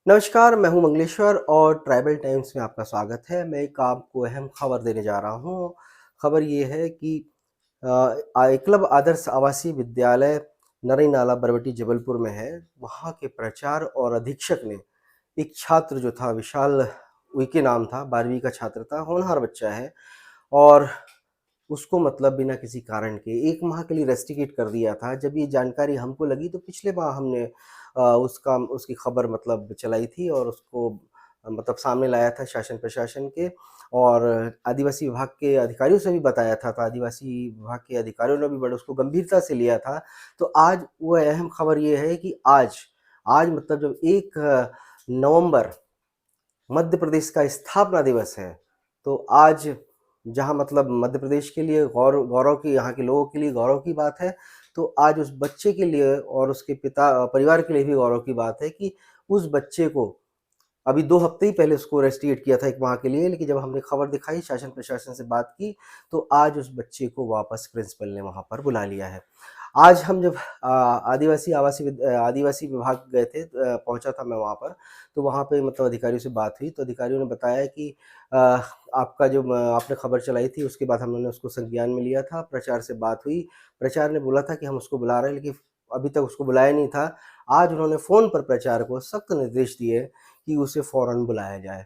नमस्कार, मैं हूं मंगलेश्वर और ट्राइबल टाइम्स में आपका स्वागत है। मैं एक आपको अहम खबर देने जा रहा हूं। खबर ये है कि एकलव्य आदर्श आवासीय विद्यालय नरई नाला बरबटी जबलपुर में है। वहां के प्राचार्य और अधीक्षक ने एक छात्र जो था विशाल उइके नाम था, 12वीं का छात्र था, होनहार बच्चा है और उसको मतलब बिना किसी कारण के 1 माह के लिए रेस्ट्रिकेट कर दिया था। जब ये जानकारी हमको लगी तो पिछले माह हमने उसकी खबर मतलब चलाई थी और उसको मतलब सामने लाया था शासन प्रशासन के और आदिवासी विभाग के अधिकारियों से भी बताया था, तो आदिवासी विभाग के अधिकारियों ने भी बड़े उसको गंभीरता से लिया था। तो आज वो अहम खबर ये है कि आज आज मतलब जब 1 नवंबर मध्य प्रदेश का स्थापना दिवस है, तो आज जहाँ मतलब मध्य प्रदेश के लिए गौरव की, यहाँ के लोगों के लिए गौरव की बात है, तो आज उस बच्चे के लिए और उसके परिवार के लिए भी गौरव की बात है कि उस बच्चे को अभी 2 हफ्ते ही पहले उसको रेस्ट्रिकेट किया था 1 माह के लिए, लेकिन जब हमने खबर दिखाई, शासन प्रशासन से बात की, तो आज उस बच्चे को वापस प्रिंसिपल ने वहाँ पर बुला लिया है। आज हम जब आदिवासी विभाग गए थे, पहुँचा था मैं वहाँ पर, तो वहाँ पे मतलब अधिकारियों से बात हुई, तो अधिकारियों ने बताया कि आपका जो आपने खबर चलाई थी, उसके बाद हम लोगों ने उसको संज्ञान में लिया था, प्राचार्य से बात हुई। प्राचार्य ने बोला था कि हम उसको बुला रहे हैं, लेकिन अभी तक उसको बुलाया नहीं था। आज उन्होंने फ़ोन पर प्राचार्य को सख्त निर्देश दिए कि उसे फ़ौरन बुलाया जाए।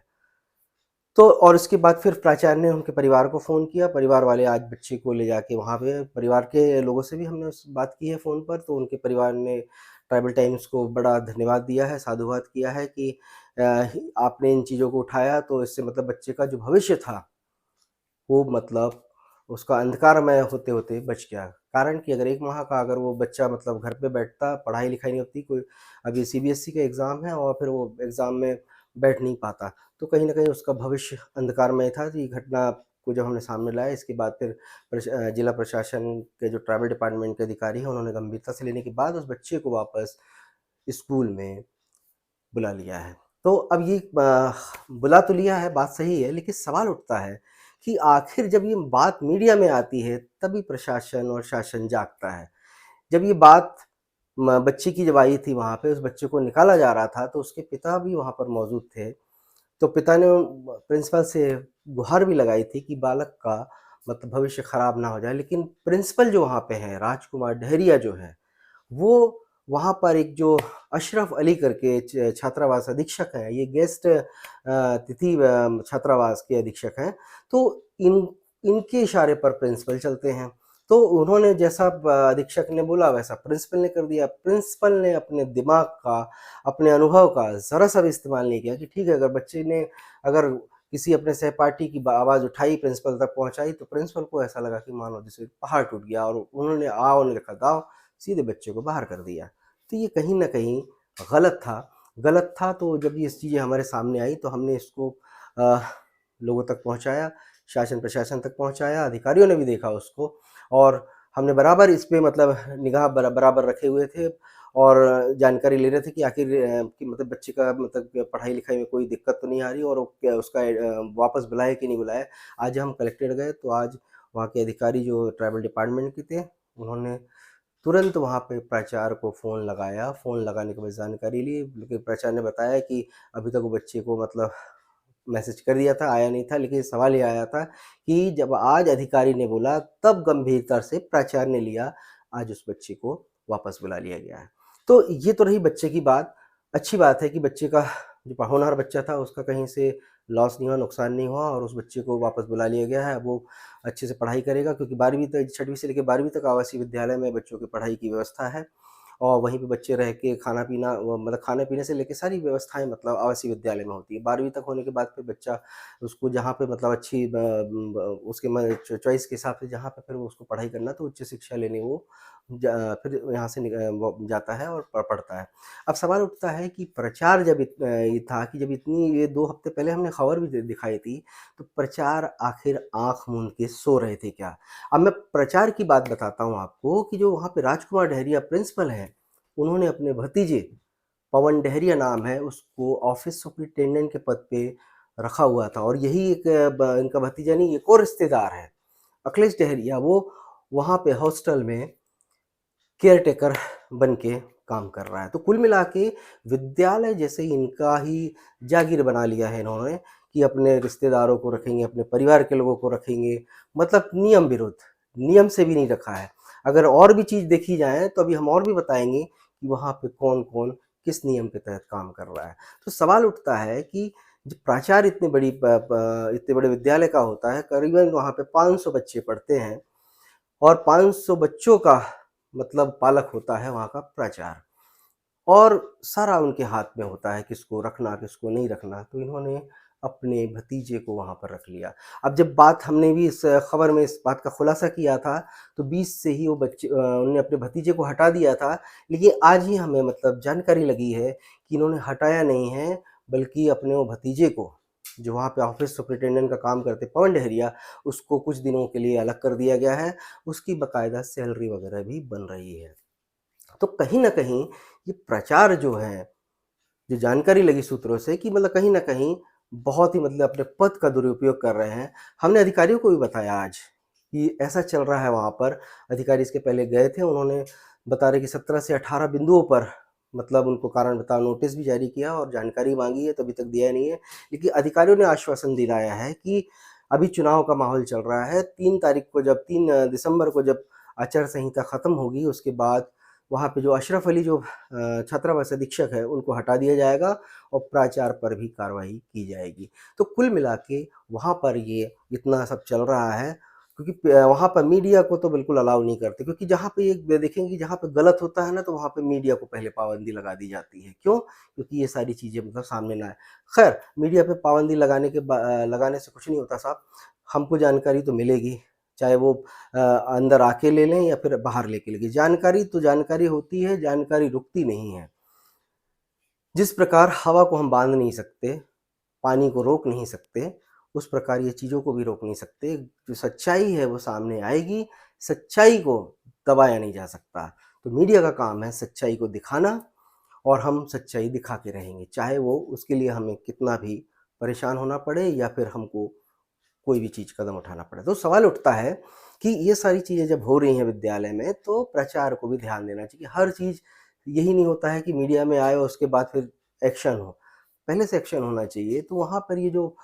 तो और उसके बाद फिर प्राचार्य ने उनके परिवार को फ़ोन किया, परिवार वाले आज बच्चे को ले जाके वहाँ पे परिवार के लोगों से भी हमने उस बात की है फ़ोन पर, तो उनके परिवार ने ट्राइबल टाइम्स को बड़ा धन्यवाद दिया है, साधुवाद किया है कि आपने इन चीज़ों को उठाया, तो इससे मतलब बच्चे का जो भविष्य था, वो मतलब उसका अंधकारमय होते-होते बच गया। कारण कि अगर 1 माह का अगर वो बच्चा मतलब घर पे बैठता, पढ़ाई-लिखाई नहीं होती, कोई अभी सीबीएसई का एग्ज़ाम है और फिर वो एग्ज़ाम में बैठ नहीं पाता, तो कहीं न कहीं उसका भविष्य अंधकारमय था। तो ये घटना को जब हमने सामने लाया, इसके बाद फिर जिला प्रशासन के जो ट्रैवल डिपार्टमेंट के अधिकारी हैं, उन्होंने गंभीरता से लेने के बाद उस बच्चे को वापस स्कूल में बुला लिया है। तो अब ये बुला तो लिया है, बात सही है, लेकिन सवाल उठता है कि आखिर जब ये बात मीडिया में आती है, तभी प्रशासन और शासन जागता है। जब ये बात बच्चे की जब आई थी वहाँ पे, उस बच्चे को निकाला जा रहा था, तो उसके पिता भी वहाँ पर मौजूद थे। तो पिता ने प्रिंसिपल से गुहार भी लगाई थी कि बालक का मतलब भविष्य खराब ना हो जाए, लेकिन प्रिंसिपल जो वहाँ पे हैं, राजकुमार डहरिया जो हैं, वो वहाँ पर एक जो अशरफ अली करके छात्रावास अधीक्षक हैं, ये गेस्ट तिथि छात्रावास के अधीक्षक हैं, तो इनके इशारे पर प्रिंसिपल चलते हैं। तो उन्होंने जैसा अधीक्षक ने बोला वैसा प्रिंसिपल ने कर दिया। प्रिंसिपल ने अपने दिमाग का, अपने अनुभव का ज़रा-सा भी इस्तेमाल नहीं किया कि ठीक है, अगर बच्चे ने अगर किसी अपने सहपाठी की आवाज़ उठाई, प्रिंसिपल तक पहुँचाई, तो प्रिंसिपल को ऐसा लगा कि मानो जैसे पहाड़ टूट गया और उन्होंने आओ नहीं रखा दाव, सीधे बच्चे को बाहर कर दिया। तो ये कहीं न कहीं गलत था। गलत था, तो जब ये चीज़ें हमारे सामने आई तो हमने इसको अ, लोगों तक पहुँचाया, शासन प्रशासन तक पहुँचाया, अधिकारियों ने भी देखा उसको और हमने बराबर इस पे मतलब निगाह बराबर रखे हुए थे और जानकारी ले रहे थे कि आखिर कि मतलब बच्चे का मतलब पढ़ाई-लिखाई में कोई दिक्कत तो नहीं आ रही और वो क्या उसका वापस बुलाया कि नहीं बुलाया। आज हम कलेक्टेड गए, तो आज वहाँ के अधिकारी जो ट्राइबल डिपार्टमेंट के थे, उन्होंने तुरंत वहाँ पे प्राचार्य को फ़ोन लगाया, फ़ोन लगाने के बाद जानकारी ली, लेकिन प्राचार्य ने बताया कि अभी तक वो बच्चे को मतलब मैसेज कर दिया था, आया नहीं था, लेकिन सवाल ये आया था कि जब आज अधिकारी ने बोला, तब गंभीरता से प्राचार्य ने लिया, आज उस बच्चे को वापस बुला लिया गया है। तो ये तो रही बच्चे की बात, अच्छी बात है कि बच्चे का जो होनहार बच्चा था, उसका कहीं से लॉस नहीं हुआ, नुकसान नहीं हुआ और उस बच्चे को वापस बुला लिया गया है। अब वो अच्छे से पढ़ाई करेगा क्योंकि 12वीं तक 6वीं से लेके 12वीं तक आवासीय विद्यालय में बच्चों की पढ़ाई की व्यवस्था है और वहीं पे बच्चे रह के खाना-पीना मतलब खाने-पीने से लेके सारी व्यवस्थाएँ मतलब आवासीय विद्यालय में होती है। 12वीं तक होने के बाद फिर बच्चा उसको जहाँ पे मतलब अच्छी उसके चॉइस के हिसाब से जहाँ पे फिर वो उसको पढ़ाई करना तो उच्च शिक्षा लेने वो फिर यहाँ से वो जाता है और पढ़ता है। अब सवाल उठता है कि प्रचार जब ये था कि जब इतनी ये 2 हफ्ते पहले हमने खबर भी दिखाई थी, तो प्रचार आखिर आँख मूंद के सो रहे थे क्या? अब मैं प्रचार की बात बताता हूँ आपको कि जो वहाँ पे राजकुमार डहरिया प्रिंसिपल हैं, उन्होंने अपने भतीजे पवन डहरिया नाम है, उसको ऑफ़िस सुपरिटेंडेंट के पद पे रखा हुआ था और यही एक इनका भतीजा नहीं, एक और रिश्तेदार है, अखिलेश डहरिया, वो वहाँ पे हॉस्टल में केयर टेकर बन के काम कर रहा है। तो कुल मिला के विद्यालय जैसे इनका ही जागीर बना लिया है इन्होंने कि अपने रिश्तेदारों को रखेंगे, अपने परिवार के लोगों को रखेंगे, मतलब नियम विरुद्ध, नियम से भी नहीं रखा है। अगर और भी चीज़ देखी जाए तो अभी हम और भी बताएँगे कि वहाँ पे कौन-कौन किस नियम के तहत काम कर रहा है। तो सवाल उठता है कि जो प्राचार्य इतने बड़े विद्यालय का होता है, करीबन वहाँ पे 500 बच्चे पढ़ते हैं और 500 बच्चों का मतलब पालक होता है वहाँ का प्राचार्य, और सारा उनके हाथ में होता है किसको रखना, किसको नहीं रखना। तो इन्होंने अपने भतीजे को वहाँ पर रख लिया। अब जब बात हमने भी इस खबर में इस बात का खुलासा किया था, तो 20 से ही वो उन्होंने अपने भतीजे को हटा दिया था। लेकिन आज ही हमें मतलब जानकारी लगी है कि इन्होंने हटाया नहीं है, बल्कि अपने वो भतीजे को, जो वहाँ पे ऑफ़िस सुपरिटेंडेंट का काम करते पवन डहरिया, उसको कुछ दिनों के लिए अलग कर दिया गया है। उसकी बाकायदा सैलरी वग़ैरह भी बन रही है। तो कहीं न कहीं ये प्रचार जो है, जो जानकारी लगी सूत्रों से कि मतलब कहीं न कहीं बहुत ही मतलब अपने पद का दुरुपयोग कर रहे हैं। हमने अधिकारियों को भी बताया आज कि ऐसा चल रहा है वहाँ पर। अधिकारी इसके पहले गए थे, उन्होंने बता रहे कि 17 से 18 बिंदुओं पर मतलब उनको कारण बताओ नोटिस भी जारी किया और जानकारी माँगी है, तो अभी तक दिया नहीं है। लेकिन अधिकारियों ने आश्वासन दिलाया है कि अभी चुनाव का माहौल चल रहा है, 3 दिसंबर को जब आचार संहिता खत्म होगी, उसके बाद वहाँ पे जो अशरफ अली जो छात्रावास अधीक्षक है, उनको हटा दिया जाएगा और प्राचार्य पर भी कार्रवाई की जाएगी। तो कुल मिला के वहाँ पर ये इतना सब चल रहा है, क्योंकि वहाँ पर मीडिया को तो बिल्कुल अलाउ नहीं करते, क्योंकि जहाँ पे ये देखेंगे जहाँ पे गलत होता है ना, तो वहाँ पे मीडिया को पहले पाबंदी लगा दी जाती है। क्यों? क्योंकि ये सारी चीज़ें मतलब सामने ना आए। खैर, मीडिया पे पाबंदी लगाने से कुछ नहीं होता साहब, हमको जानकारी तो मिलेगी, चाहे वो अंदर आके ले लें या फिर बाहर लेके लेंगे। जानकारी तो जानकारी होती है, जानकारी रुकती नहीं है। जिस प्रकार हवा को हम बाँध नहीं सकते, पानी को रोक नहीं सकते, उस प्रकार ये चीज़ों को भी रोक नहीं सकते। जो सच्चाई है वो सामने आएगी, सच्चाई को दबाया नहीं जा सकता। तो मीडिया का काम है सच्चाई को दिखाना, और हम सच्चाई दिखा के रहेंगे, चाहे वो उसके लिए हमें कितना भी परेशान होना पड़े या फिर हमको कोई भी चीज़ कदम उठाना पड़े। तो सवाल उठता है कि ये सारी चीज़ें जब हो रही हैं विद्यालय में, तो प्राचार्य को भी ध्यान देना चाहिए। हर चीज़ यही नहीं होता है कि मीडिया में आए और उसके बाद फिर एक्शन हो। पहले से एक्शन होना चाहिए। तो वहाँ पर ये जो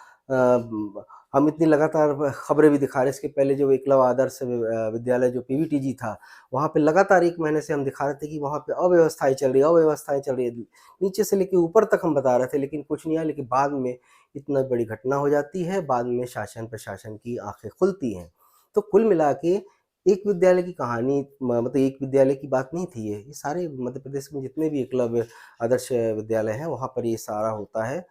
हम इतनी लगातार खबरें भी दिखा रहे हैं, इसके पहले जो एकलव्य आदर्श विद्यालय जो पीवीटीजी था, वहाँ पे लगातार 1 महीने से हम दिखा रहे थे कि वहाँ पे अव्यवस्थाएँ चल रही है, अव्यवस्थाएँ चल रही है। नीचे से लेके ऊपर तक हम बता रहे थे, लेकिन कुछ नहीं आया। लेकिन बाद में इतना बड़ी घटना हो जाती है, बाद में शासन प्रशासन की आँखें खुलती हैं। तो कुल मिला के एक विद्यालय की कहानी मतलब एक विद्यालय की बात नहीं थी ये सारे मध्य प्रदेश में जितने भी एकलव्य आदर्श विद्यालय हैं, वहाँ पर ये सारा होता है।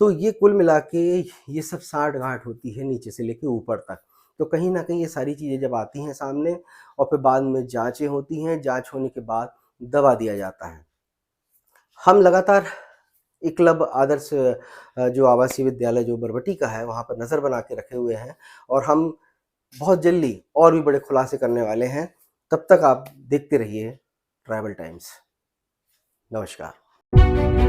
तो ये कुल मिला के ये सब साँठ-गाँठ होती है नीचे से लेके ऊपर तक। तो कहीं न कहीं ये सारी चीज़ें जब आती हैं सामने और फिर बाद में जाँचें होती हैं, जाँच होने के बाद दबा दिया जाता है। हम लगातार एकलव्य आदर्श जो आवासीय विद्यालय जो बरबटी का है, वहाँ पर नज़र बना के रखे हुए हैं, और हम बहुत जल्दी और भी बड़े खुलासे करने वाले हैं। तब तक आप देखते रहिए ट्रैवल टाइम्स। नमस्कार।